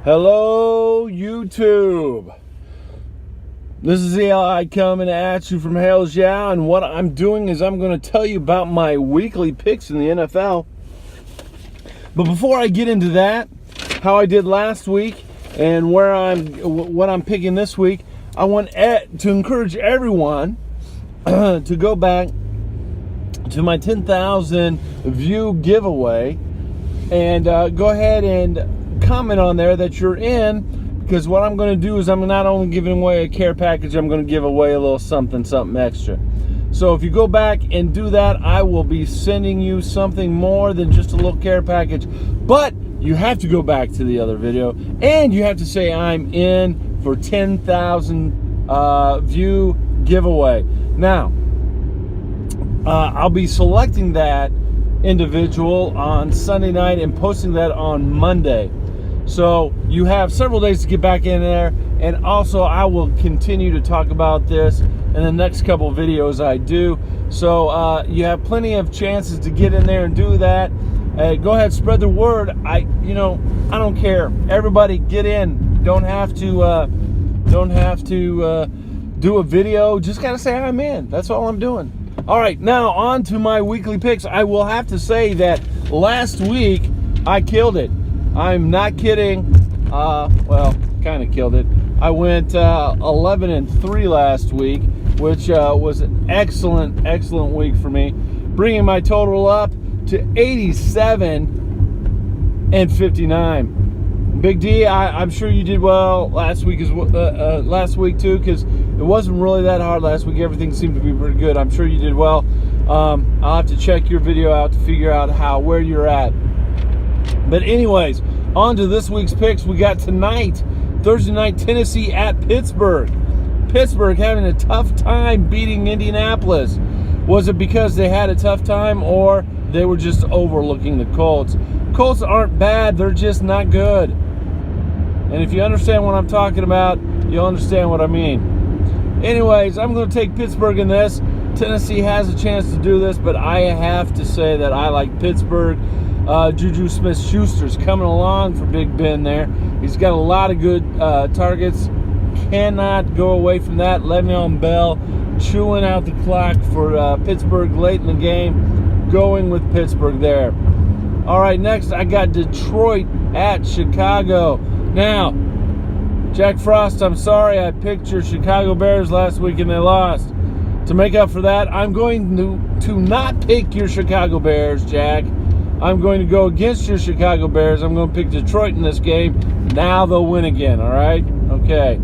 Hello, YouTube. This is Eli coming at you from Hell's Yeah, and what I'm doing is I'm going to tell you about my weekly picks in the NFL. But before I get into that, how I did last week and what I'm picking this week, I want to encourage everyone to go back to my 10,000 view giveaway and go ahead and comment on there that you're in, because what I'm going to do is I'm not only giving away a care package, I'm going to give away a little something extra. So if you go back and do that, I will be sending you something more than just a little care package. But you have to go back to the other video and you have to say I'm in for 10,000 view giveaway. Now, I'll be selecting that individual on Sunday night and posting that on Monday. So you have several days to get back in there, and also I will continue to talk about this in the next couple of videos I do. So you have plenty of chances to get in there and do that. Go ahead, spread the word. I don't care. Everybody get in. Don't have to do a video. Just gotta say I'm in. That's all I'm doing. All right, now on to my weekly picks. I will have to say that last week I killed it. I'm not kidding. Well, kind of killed it. I went 11-3 last week, which was an excellent week for me, bringing my total up to 87-59. Big D, I'm sure you did well last week too, because it wasn't really that hard last week. Everything seemed to be pretty good. I'm sure you did well. I'll have to check your video out to figure out where you're at. But anyways, on to this week's picks. We got tonight, Thursday night, Tennessee at Pittsburgh. Pittsburgh having a tough time beating Indianapolis. Was it because they had a tough time, or they were just overlooking the Colts? Colts aren't bad, they're just not good. And if you understand what I'm talking about, you'll understand what I mean. Anyways, I'm going to take Pittsburgh in this. Tennessee has a chance to do this, but I have to say that I like Pittsburgh. Juju Smith-Schuster's coming along for Big Ben there. He's got a lot of good targets. Cannot go away from that. Le'Veon Bell chewing out the clock for Pittsburgh late in the game. Going with Pittsburgh there. All right, next I got Detroit at Chicago. Now, Jack Frost, I'm sorry I picked your Chicago Bears last week and they lost. To make up for that, I'm going to not pick your Chicago Bears, Jack. I'm going to go against your Chicago Bears. I'm going to pick Detroit in this game. Now they'll win again, all right? Okay.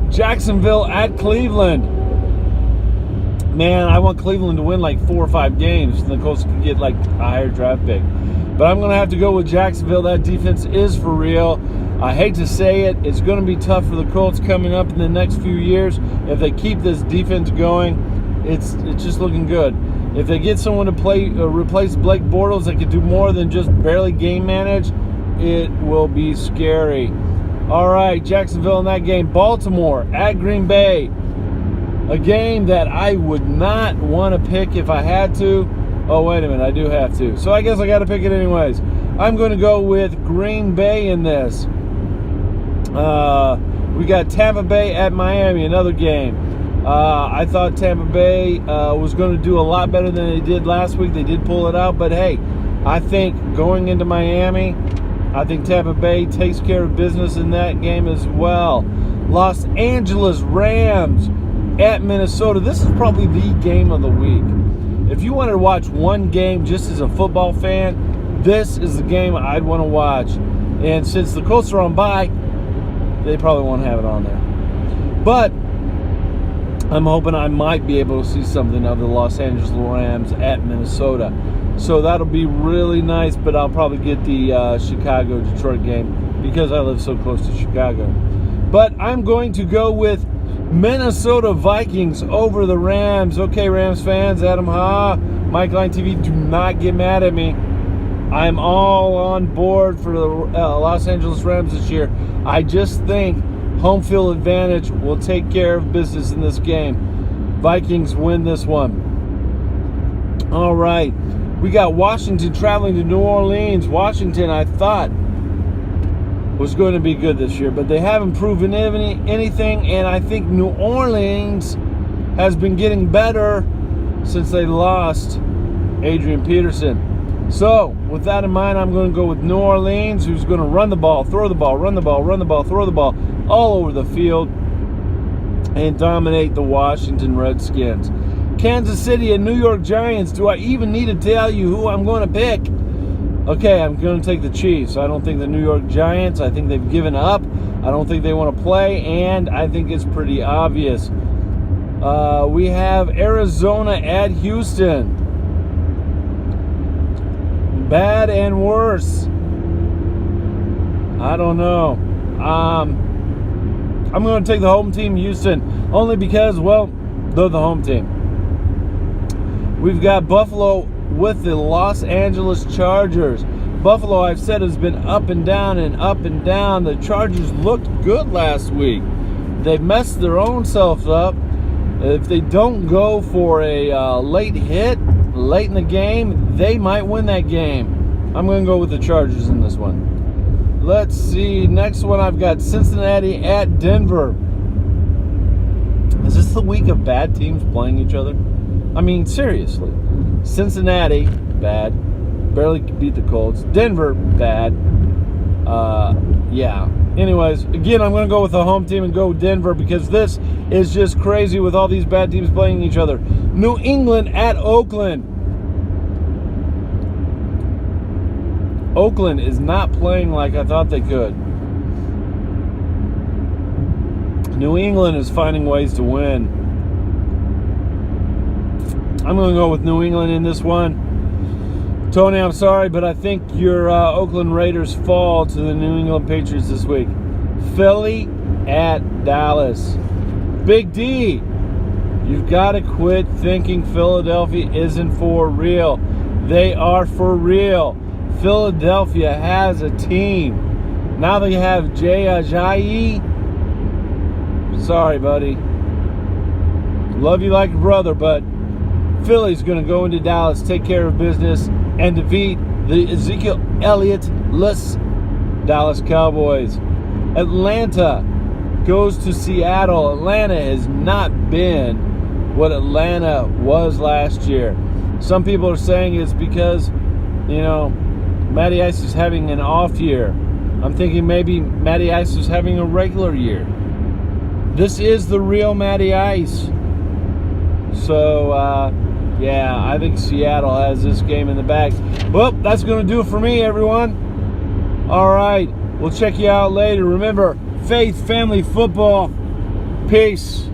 Jacksonville at Cleveland. Man, I want Cleveland to win like 4 or 5 games, and the Colts can get like a higher draft pick. But I'm going to have to go with Jacksonville. That defense is for real. I hate to say it. It's going to be tough for the Colts coming up in the next few years. If they keep this defense going, it's just looking good. If they get someone to replace Blake Bortles that can do more than just barely game manage, it will be scary. All right, Jacksonville in that game. Baltimore at Green Bay. A game that I would not want to pick if I had to. Oh, wait a minute, I do have to. So I guess I got to pick it anyways. I'm going to go with Green Bay in this. We got Tampa Bay at Miami, another game. I thought Tampa Bay was going to do a lot better than they did last week. They did pull it out, but hey, I think going into Miami, I think Tampa Bay takes care of business in that game as well. Los Angeles Rams at Minnesota. This is probably the game of the week. If you wanted to watch one game just as a football fan, this is the game I'd want to watch. And since the Colts are on bye, they probably won't have it on there. But I'm hoping I might be able to see something of the Los Angeles Rams at Minnesota. So that'll be really nice, but I'll probably get the Chicago-Detroit game because I live so close to Chicago. But I'm going to go with Minnesota Vikings over the Rams. Okay, Rams fans, Adam Ha, Mike Line TV, do not get mad at me. I'm all on board for the Los Angeles Rams this year. I just think home field advantage will take care of business in this game. Vikings win this one. All right. We got Washington traveling to New Orleans. Washington, I thought, was going to be good this year, but they haven't proven anything, and I think New Orleans has been getting better since they lost Adrian Peterson. So, with that in mind, I'm going to go with New Orleans, who's going to run the ball, throw the ball, run the ball, run the ball, throw the ball all over the field and dominate the Washington Redskins. Kansas City and New York Giants. Do I even need to tell you who I'm going to pick? Okay, I'm going to take the Chiefs. I don't think the New York Giants, I think they've given up. I don't think they want to play, and I think it's pretty obvious. We have Arizona at Houston. Bad and worse. I don't know. I'm going to take the home team, Houston, only because, well, they're the home team. We've got Buffalo with the Los Angeles Chargers. Buffalo, I've said, has been up and down and up and down. The Chargers looked good last week. They messed their own selves up. If they don't go for a late hit late in the game, they might win that game. I'm going to go with the Chargers in this one. Let's see. Next one, I've got Cincinnati at Denver. Is this the week of bad teams playing each other? I mean, seriously. Cincinnati, bad. Barely beat the Colts. Denver, bad. Yeah. Anyways, again, I'm going to go with the home team and go Denver because this is just crazy with all these bad teams playing each other. New England at Oakland. Oakland is not playing like I thought they could. New England is finding ways to win. I'm going to go with New England in this one. Tony, I'm sorry, but I think your Oakland Raiders fall to the New England Patriots this week. Philly at Dallas. Big D, you've got to quit thinking Philadelphia isn't for real. They are for real. Philadelphia has a team. Now they have Jay Ajayi. Sorry, buddy. Love you like a brother, but Philly's going to go into Dallas, take care of business, and defeat the Ezekiel Elliott-less Dallas Cowboys. Atlanta goes to Seattle. Atlanta has not been what Atlanta was last year. Some people are saying it's because, Matty Ice is having an off year. I'm thinking maybe Matty Ice is having a regular year. This is the real Matty Ice. So, yeah, I think Seattle has this game in the bag. Well, that's going to do it for me, everyone. All right, we'll check you out later. Remember, faith, family, football. Peace.